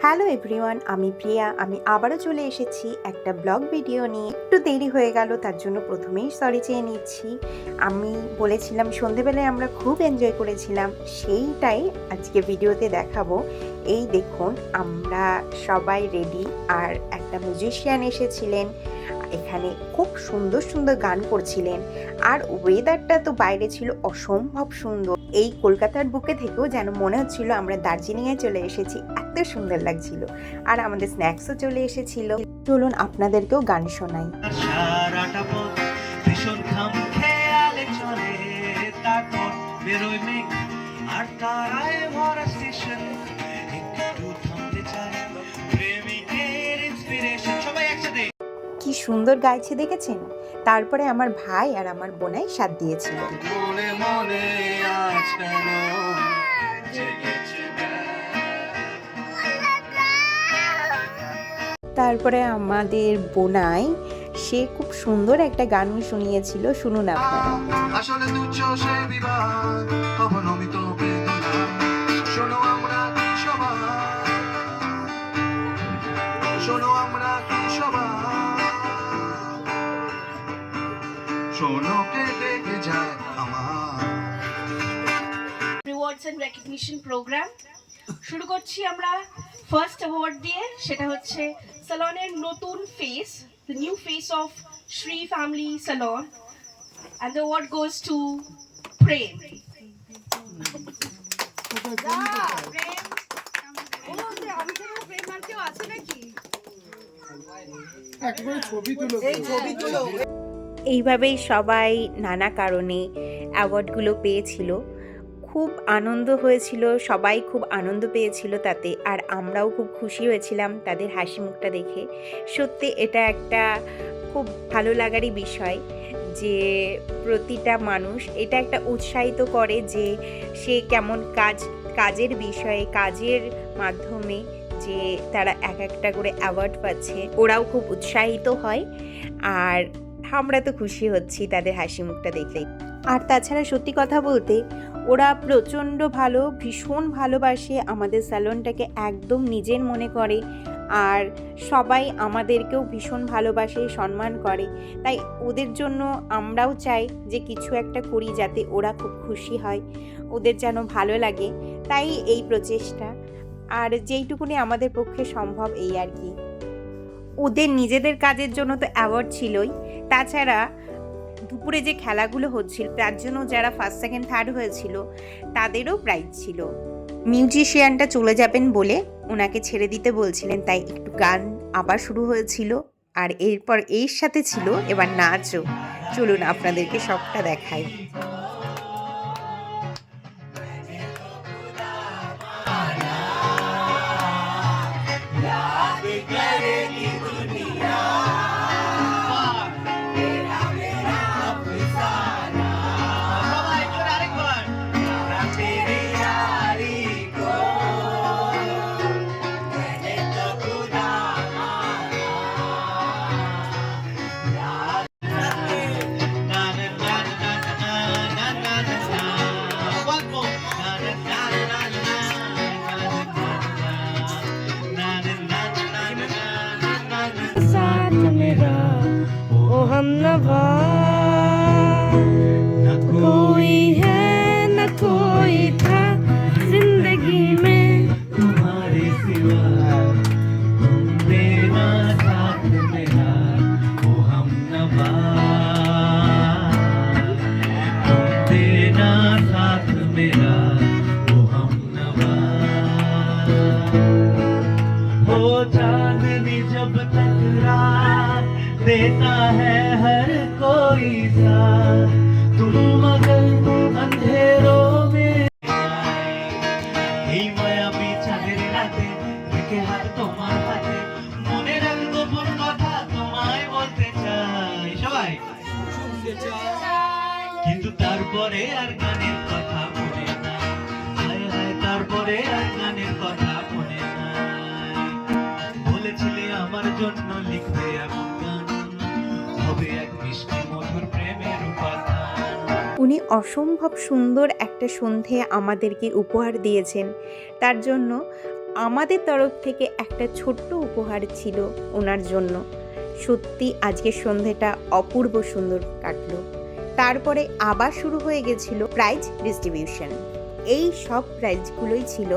Hello everyone, আমি প্রিয়া। আমি আবারও চলে এসেছি একটা ব্লগ ভিডিও নিয়ে। একটু দেরি হয়ে গেল, তার জন্য প্রথমেই সরি চেয়ে নিচ্ছি। আমি বলেছিলাম সন্ধেবেলায় আমরা খুব এনজয় করেছিলাম, সেইটাই আজকে ভিডিওতে দেখাবো। এই দেখুন, আমরা সবাই রেডি, আর একটা মিউজিশিয়ান এসেছিলেন এখানে, খুব সুন্দর সুন্দর গান করছিলেন। আর ওয়েদারটা তো বাইরে ছিল অসম্ভব সুন্দর। এই কলকাতার বুকে থেকেও যেন মনে হচ্ছিল আমরা দার্জিলিংয়ে চলে এসেছি, এত সুন্দর লাগছিল। আর আমাদের স্ন্যাক্সও চলে এসেছিল। চলুন আপনাদেরকেও গান শোনাই। সারাটা পথ ভীষণ খাম খেয়ালে চলে, তারপর বেরোয় মেঘ আর তারায় ভরা স্টেশন। একটু থামতে চায় প্রেমিকের ইন্সপিরেশন। সবাই একসাথে কি সুন্দর গাইছে দেখেছেন। তারপরে আমার ভাই আর আমার বোনাই সাথ দিয়েছিল। মনে মনে আজ কেন জেগেছে তারপরে আমাদের বোনাই, সে খুব সুন্দর একটা গান শুনিয়েছিল, শুনুন আপনারা। আসলে তুচ্ছ সে বিবাদ অবনমিত বেদনা। শোনো আমরা কি সবাই, শোনো আমরা কি সবাই, শোনো কে ডেকে যায় আমার। রিওয়ার্ডস এন্ড রেকগনিশন প্রোগ্রাম শুরু করছি আমরা ফার্স্ট অ্যাওয়ার্ড দিয়ে। সেটা হচ্ছে সালনের নতুন face, the new face of Shri family salon, and the award goes to প্রেম। এইভাবেই সবাই নানা কারণে অ্যাওয়ার্ডগুলো পেয়েছিল। খুব আনন্দ হয়েছিল, সবাই খুব আনন্দ পেয়েছিল তাতে। আর আমরাও খুব খুশি হয়েছিলাম তাদের হাসি মুখটা দেখে। সত্যি এটা একটা খুব ভালো লাগারই বিষয় যে প্রতিটা মানুষ এটা একটা উৎসাহিত করে যে সে কেমন কাজের বিষয়ে, কাজের মাধ্যমে যে তারা এক একটা করে অ্যাওয়ার্ড পাচ্ছে, ওরাও খুব উৎসাহিত হয়। আর আমরা তো খুশি হচ্ছি তাদের হাসি মুখটা দেখলেই। আর তাছাড়া সত্যি কথা বলতে ওরা প্রচণ্ড ভালো, ভীষণ ভালোবাসে আমাদের স্যালনটাকে, একদম নিজের মনে করে। আর সবাই আমাদেরকেও ভীষণ ভালোবাসে, সম্মান করে। তাই ওদের জন্য আমরাও চাই যে কিছু একটা করি যাতে ওরা খুব খুশি হয়, ওদের যেন ভালো লাগে। তাই এই প্রচেষ্টা, আর যেইটুকুনি আমাদের পক্ষে সম্ভব এই আর কি। ওদের নিজেদের কাজের জন্য তো অ্যাওয়ার্ড ছিলই, তাছাড়া দুপুরে যে খেলাগুলো হচ্ছিল তার জন্য যারা ফার্স্ট সেকেন্ড থার্ড হয়েছিল তাদেরও প্রাইজ ছিল। মিউজিশিয়ানটা চলে যাবেন বলে ওনাকে ছেড়ে দিতে বলছিলেন, তাই একটু গান আবার শুরু হয়েছিল। আর এরপর এর সাথে ছিল এবার নাচও। চলুন আপনাদেরকে সবটা দেখাই। हमनवा न कोई है न कोई था जिंदगी में तुम्हारे सिवा, तुम देना साथ मेरा ओ हमनवा, तुम देना साथ मेरा ओ हमनवा। हो चांदनी जब तक रात देता है हर कोई साथ, तुम मगर अंधेरों में এই মায়াবী চাঁদের রাতে রেখে হাত তোমার হাতে, মনে রাখবো কোন কথা তোমায় বলতে চাই। সবাই শুনতে চাই, কিন্তু তারপরে আর গানের কথা মনে নাই। হায় হায়, তারপরে আর গানের কথা মনে নাই। বলেছিলে আমার জন্য লিখবে এমন গান, হবে এক মিষ্টি মধুর প্রেমের উপাদান। উনি অসম্ভব সুন্দর একটা সন্ধে আমাদেরকে উপহার দিয়েছেন, তার জন্য আমাদের তরফ থেকে একটা ছোট্ট উপহার ছিল ওনার জন্য। সত্যি আজকের সন্ধেটা অপূর্ব সুন্দর কাটলো। তারপরে আবার শুরু হয়ে গেছিল প্রাইজ ডিস্ট্রিবিউশন। এই সব প্রাইজগুলোই ছিল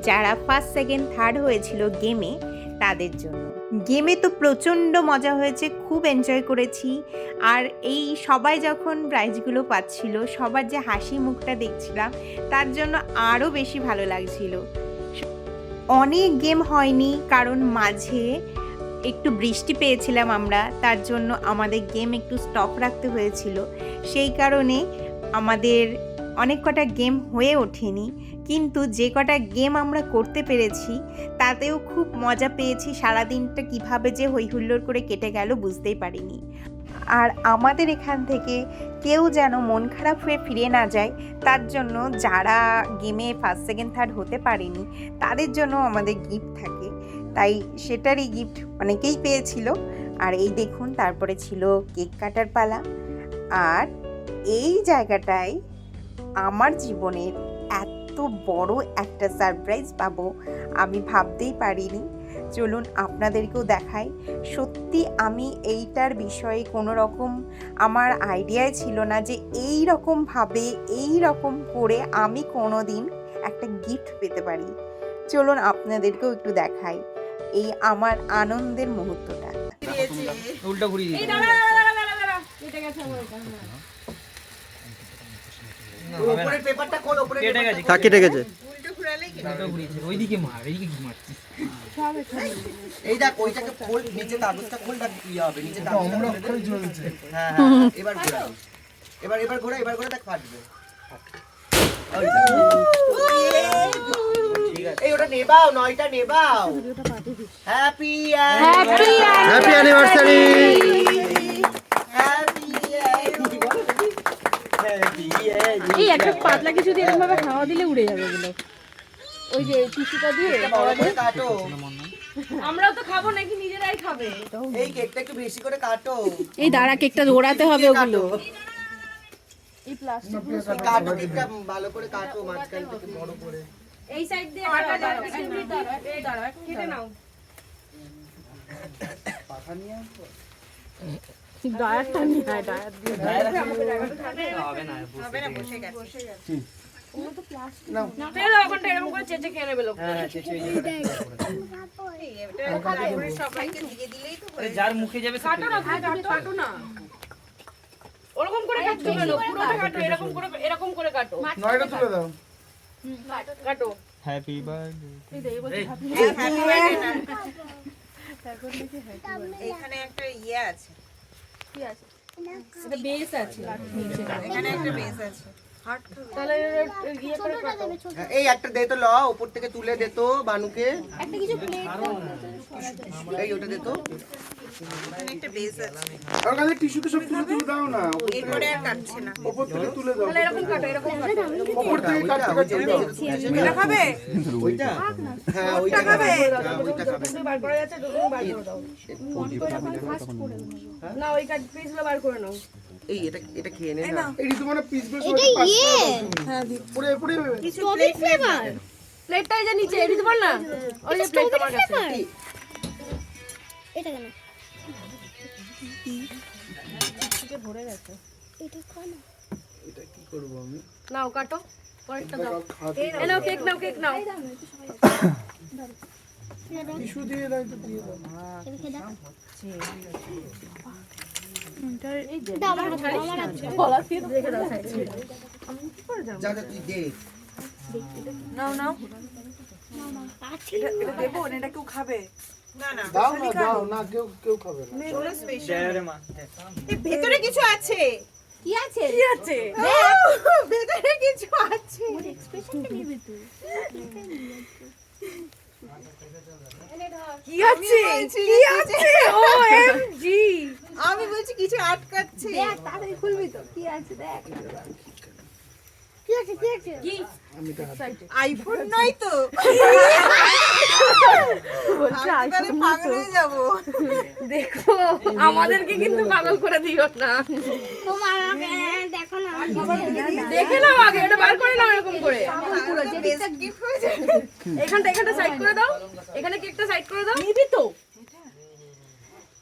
যারা ফার্স্ট সেকেন্ড থার্ড হয়েছিল গেমে তাদের জন্য। গেমে তো প্রচণ্ড মজা হয়েছে, খুব এনজয় করেছি। আর এই সবাই যখন প্রাইজগুলো পাচ্ছিল, সবার যে হাসি মুখটা দেখছিলাম, তার জন্য আরও বেশি ভালো লাগছিল। অনেক গেম হয়নি কারণ মাঝে একটু বৃষ্টি পেয়েছিলাম আমরা, তার জন্য আমাদের গেম একটু স্টপ রাখতে হয়েছিল। সেই কারণে আমাদের অনেক কটা গেম হয়ে ওঠেনি, কিন্তু যে কটা গেম আমরা করতে পেরেছি তাতেও খুব মজা পেয়েছি। সারাদিনটা কিভাবে যে হই হুল্লোড় করে কেটে গেল বুঝতেই পারিনি। আর আমাদের এখান থেকে কেউ যেন মন খারাপ হয়ে ফিরে না যায়, তার জন্য যারা গেমে ফার্স্ট সেকেন্ড থার্ড হতে পারেনি তাদের জন্য আমাদের গিফট থাকে, তাই সেটারই গিফট অনেকেই পেয়েছিল। আর এই দেখুন, তারপরে ছিল কেক কাটার পালা। আর এই জায়গাটায় আমার জীবনের এত বড় একটা সারপ্রাইজ পাবো আমি ভাবতেই পারিনি। চলুন আপনাদেরকেও দেখাই। সত্যি আমি এইটার বিষয়ে কোনো রকম আমার আইডিয়াই ছিল না যে এই রকমভাবে এই রকম করে আমি কোনো দিন একটা গিফট পেতে পারি। চলুন আপনাদেরকেও একটু দেখাই এই আমার আনন্দের মুহূর্তটা। উল্টা ঘুরিয়ে দিই। উপরের পেপারটা কোন উপরে কেটে গেছে, কেটে গেছে। উল্টা ঘুরিয়েছে। ওইদিকে মার, এইদিকে কি মারছিস? এই দেখ ওইটাকে খোল, নিচে কাগজটা খোল, দেখ কি হবে নিচে কাগজটা অক্ষরে ঝুলছে। হ্যাঁ এবার ঘোরা, এবার ঘোরা, এবার ঘোরা, দেখ ফাটবে। এই ওটা নেবাও, নয়টা নেবাও। Happy happy anniversary. এই একটা পাতলা কিছু দিয়ে এরকম ভাবে হাওয়া দিলে উড়ে যাবে এগুলো। ওই যে টিস্যুটা দিয়ে কাটো। আমরাও তো খাবো নাকি নিজেরাই খাবে? এই কেকটা একটু বেশি করে কাটো। এই দাঁড়া, কেকটা ওড়াতে হবে ওগুলো। এই প্লাস্টিক কাটো কেকটা ভালো করে কাটো, মাঝখান থেকে বড় করে। এই সাইড দিয়ে দাঁড়া কেটে নাও। ডায়ারটা নিয়ে আয়, ডায়ার দিয়ে হবে না, বসে গেছে। ফেলে দাও ওখানটা, এরকম করে চেঁচে খেয়ে নেবে লোক। হ্যাঁ, যার মুখে যাবে সে কাটো না, কাটো না। ওরকম করে কাটছো কেন? পুরোটা কাটো, এরকম করে কাটো। নয়টা তুলে দাও। কাটো। Happy birthday. এখানে একটা ইয়ে আছে, এটা বেস আছে। এখানে একটা বেস আছে। তাহলে ইয়ে করে কাটো। এই একটা দে তো, ল উপর থেকে তুলে দে তো বানুকে। এই ওটা দে তো। এখানে একটা বেস আছে, আর কাছে টিস্যুতে সব তুলে তুলে দাও না। এরপরে আর কাটছে না। উপর থেকে তুলে দাও। তাহলে এরকম কাটো, এরকম কাটো। উপর থেকে কাটতে কাটতে দাও। এটা খাবে? ওইটা? হ্যাঁ ওইটা খাবে। হ্যাঁ ওইটা খাবে। বার করা যাচ্ছে, দুটো বার করে দাও। না ওই কাট পিসগুলো বার করে নাও। এই এটা খেয়ে নে না। এই তো মানে পিস বেশ ওটা পাস হ্যাঁ পুরো পুরো কিছু প্লেট ফ্লেভার। প্লেটটাই যে নিচে এডিট বল না, ওই যে প্লেট তোমার কাছে। এটা কেন? এটা কি করব আমি? নাও কাটো, পরেরটা দাও। এই নাও কেক, নাও কেক নাও। টিস্যু দিয়ে দাও, তো দিয়ে দাও। যা যা তুই দে। নাও নাও। এটা দেবো না, এটা কেউ খাবে? না না, দাও না দাও না, কেউ খাবে না। ওরা স্পেশাল। জয় রে মা। এই ভেতরে কিছু আছে। কি আছে? কি আছে? ভেতরে কিছু আছে। এক্সপ্রেশনটা নিবি তুই। কি আছে? কি আছে? ওএমজি। আমি বলছি কিছু আটকাচ্ছে। দেখ তাড়াতাড়ি খুলবি তো। কি আছে দেখ। কি আছে কি আছে আইফোন নয় তো বলছে আমি তাহলে পাগল হয়ে যাবো। দেখো আমাদেরকে কিন্তু পাগল করে দিও না। তোমার আমাকে দেখো না দেখে নাও আগে, এটা বার করে নাও এরকম করে। Best gift হয়ে যাবে। এখানটা সাইড করে দাও, এখানে কেকটা সাইড করে দাও। নিবি তো?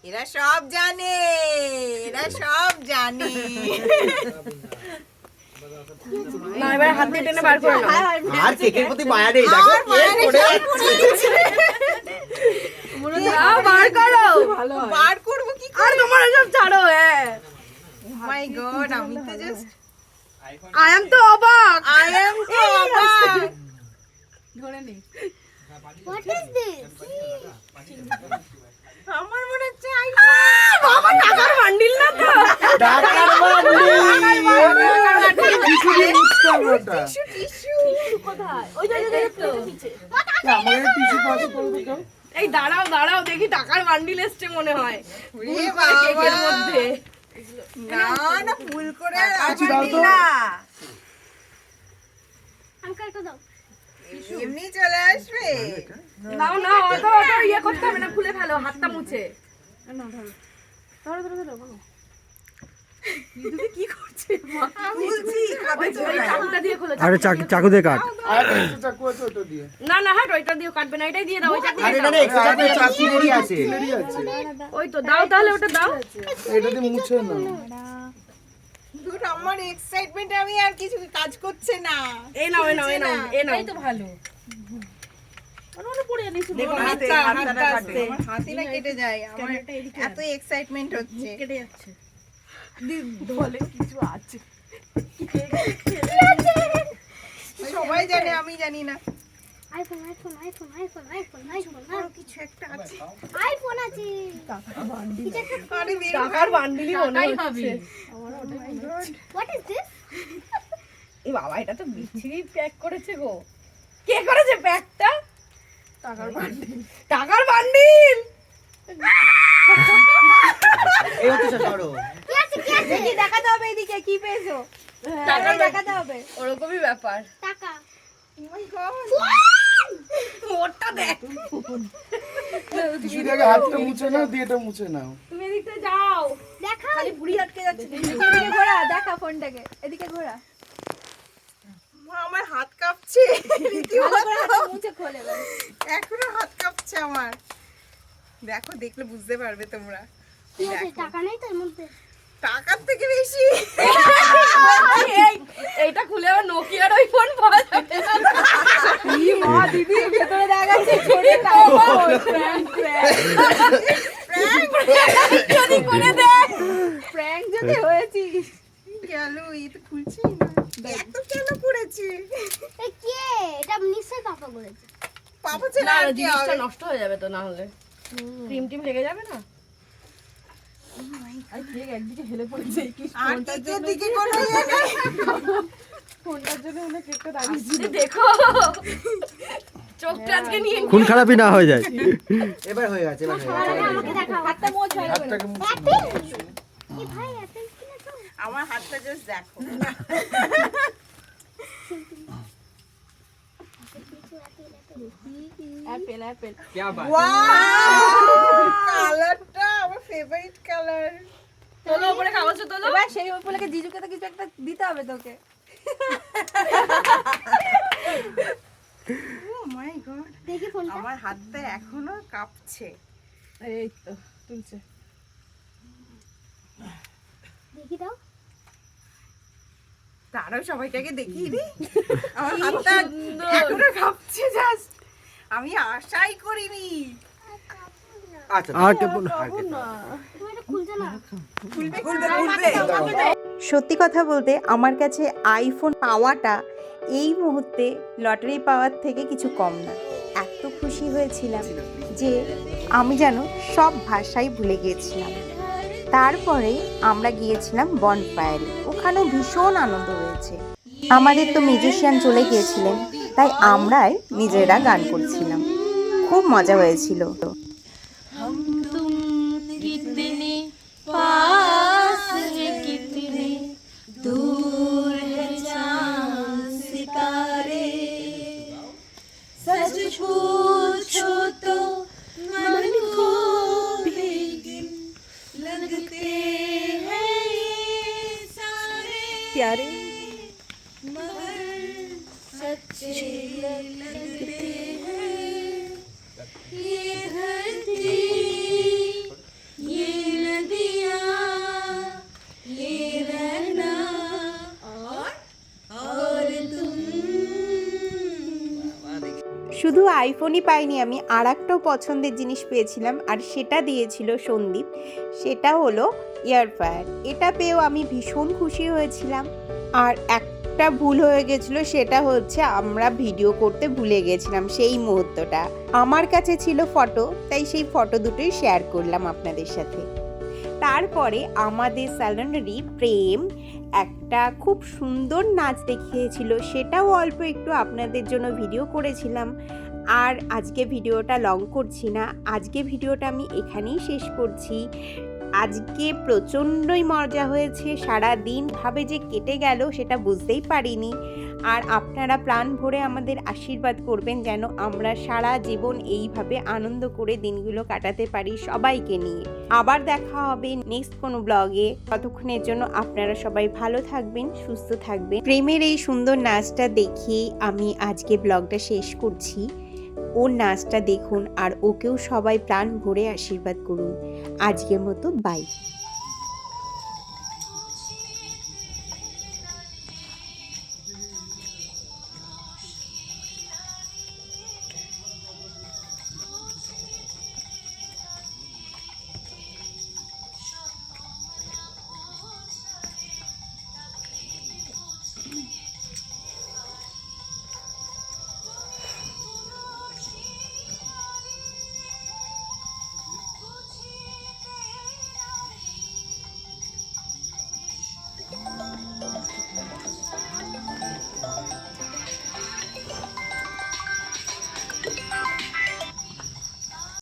এরা সব জানে, এরা সব জানে। না এবার হাত দিয়ে টেনে বার করে নাও। আর কেকের প্রতি মায়া নেই, দেখো কেক পড়ে যাচ্ছে। দাও, বার করো। বার করবো কি আর তোমার সব ছাড়ো। হ্যাঁ, মাই গড, আমি তো জাস্ট আই এম তো অবাক। আই এম তো অবাক। হোয়াট ইজ দিস আমার মনে হচ্ছে বাবা টাকার বান্ডিল না তো? টাকার বান্ডিল। কিছু দিয়ে মিক্স করবো ওটা। কোথায়? ওই যে দেখো। আমাকে টিস্যু পাস করবে কেউ? এই দাঁড়াও দাঁড়াও, দেখি টাকার বান্ডিল এসছে মনে হয় এ বাবা। কেকের মধ্যে। না না ভুল করে আর আচ্ছা, দাও তো। না আমাকে একটা দাও এমনি চলে আসবে। নাও না, অত ইয়ে করতে হবে না, খুলে ফেলো, হাতটা মুছে। কি করছে বলছি খাবে তো না। চাকুটা দিয়ে খোলো। আরে চাকু দিয়ে কাট। আর একটা চাকু আছে ওটা দিয়ে। না না, হাট ওইটা দিয়ে কাটবে না, এটাই দিয়ে দাও। ওই চাকু আরে দিয়ে না দাও। না, এক্সট্রা চাকু চাকুরি আছে। লেডি আছে। ওই তো দাও, তাহলে ওটা দাও। এটা দিয়ে মুছে না। ধুর, আমার এক্সাইটমেন্টে আমি আর কিছু কাজ করছে না। এই নাও এই নাও এই নাও এই নাও। এই তো ভালো। দেখো হাতটা হাতটা কাটে। আমার হাতই না কেটে যায়। আমার এত এক্সাইটমেন্ট হচ্ছে। কেটে যাচ্ছে। বলে কিছু আছে। সবাই জানে, আমি জানি না। IPhone iPhone iPhone iPhone iPhone iPhone আরো কিছু একটা আছে। আইফোন আছে আরে বের টাকার বান্ডিলই মনে হচ্ছে। হোয়াট ইজ দিস এই বাবা, এটা তো বিচ্ছিরি প্যাক করেছে গো। কে করেছে প্যাকটা? টাকার বান্ডিল। টাকার বান্ডিল। এই হচ্ছে সরো। কি আছে কি আছে কি দেখাতে হবে এদিকে কি পেয়েছো? টাকা দেখাতে হবে। ওরকমই ব্যাপার। টাকা Oh my God! ওরটা দেখ। টিস্যু দিয়ে আগে হাতটা মুছে নাও, দিয়ে এটা মুছে নাও। তুমি এদিকটা যাও। দেখা খালি বুড়ি আটকে যাচ্ছে। এদিকে ঘোরা দেখা ফোনটাকে এদিকে ঘোরা মা, আমার হাত কাঁপছে। মুছে খোলে এখনো হাত কাঁপছে আমার। দেখো, দেখলে বুঝতে পারবে তোমরা। কি আছে টাকা নাই তার মধ্যে টাকার থেকে বেশি। এইটা খুলে আবার নোকিয়ার ওই ফোন পাওয়া যাবে। কি মা দিদি, ভেতরে দেখা যাচ্ছে ছোট টাকা। প্র্যাঙ্ক যদি করে দে। প্র্যাঙ্ক যদি হয়েছিস। গেল, এই তো খুলছেই না। এত কেন করেছে? এ কে এটা নিশ্চয়ই পাপা করেছে পাপা ছেলে না আর না, কি জিনিসটা হবে? নষ্ট হয়ে যাবে তো, না হলে ক্রিম টিম লেগে যাবে না। আর কেক একদিকে হেলে পড়েছে। কি আর কেকের দিকে কোনো ইয়ে নেই। ফোনটার জন্য ওনা কেকটা দাঁড়িয়েছে। দেখো চোখটা আজকে নিয়ে খুন খারাপই না হয়ে যায়। এবার হয়ে গেছে, এবার হয়ে গেছে। আমাকে দেখাও হাতটা মোছ হয়ে যাবে। হাতটাকে মুছে আপেল এ ভাই আপেল কিনেছো আমার হাতটা জাস্ট দেখো। Apple Apple. क्या बात। ওয়াও! কালারটা আমার ফেভারিট কালার। তোলো উপরে কাগজটা তোলো। এবার সেই উপলক্ষে জিজুকে তো কিছু একটা দিতে হবে তোকে। ও মাই গড, দেখি ফোনটা আমার হাতটা এখনো কাঁপছে। এই তো তুলছে। দেখি দাও তারও সবাইকে আগে দেখিয়ে দিই। আমার হাতটা এখনো কাঁপছে জাস্ট। আমি আশাই করিনি। আচ্ছা আর কেমন তুমি এটা খুলছে না খুলবে খুলবে। সত্যি কথা বলতে আমার কাছে আইফোন পাওয়াটা এই মুহূর্তে লটারি পাওয়ার থেকে কিছু কম না। এত খুশি হয়েছিলাম যে আমি যেন সব ভাষাই ভুলে গিয়েছিলাম। তারপরে আমরা গিয়েছিলাম বনফায়ারে, ওখানেও ভীষণ আনন্দ হয়েছে। আমাদের তো মিউজিশিয়ান চলে গিয়েছিলেন, তাই আমরাই নিজেরা গান করছিলাম। খুব মজা হয়েছিল। दूर है चांद धरती ये नदियाँ ये रहना और तुम। শুধু আইফোনই পাইনি আমি, আর একটাও পছন্দের জিনিস পেয়েছিলাম, আর সেটা দিয়েছিল সন্দীপ। সেটা হলো এয়ার ফ্রায়ার। এটা পেয়েও আমি ভীষণ খুশি হয়েছিলাম। আর একটা ভুল হয়ে গেছিলো, সেটা হচ্ছে আমরা ভিডিও করতে ভুলে গেছিলাম সেই মুহূর্তটা। আমার কাছে ছিল ফটো, তাই সেই ফটো দুটোই শেয়ার করলাম আপনাদের সাথে। তারপরে আমাদের স্যালনেরই প্রেম একটা খুব সুন্দর নাচ দেখিয়েছিল, সেটাও অল্প একটু আপনাদের জন্য ভিডিও করেছিলাম। আর আজকে ভিডিওটা লং করছি না, আজকে ভিডিওটা আমি এখানেই শেষ করছি। আজকে প্রচণ্ডই মজা হয়েছে, সারা দিন ভাবে যে কেটে গেল সেটা বুঝতেই পারিনি। আর আপনারা প্রাণ ভরে আমাদের আশীর্বাদ করবেন যেন আমরা সারা জীবন এইভাবে আনন্দ করে দিনগুলো কাটাতে পারি সবাইকে নিয়ে। আবার দেখা হবে নেক্সট কোনো ব্লগে। ততক্ষণের জন্য আপনারা সবাই ভালো থাকবেন, সুস্থ থাকবেন। প্রেমের এই সুন্দর নাচটা দেখিয়ে আমি আজকে ব্লগটা শেষ করছি। ওর নাচটা দেখুন আর ওকেও সবাই প্রাণ ভরে আশীর্বাদ করুন। আজকের মতো বাই।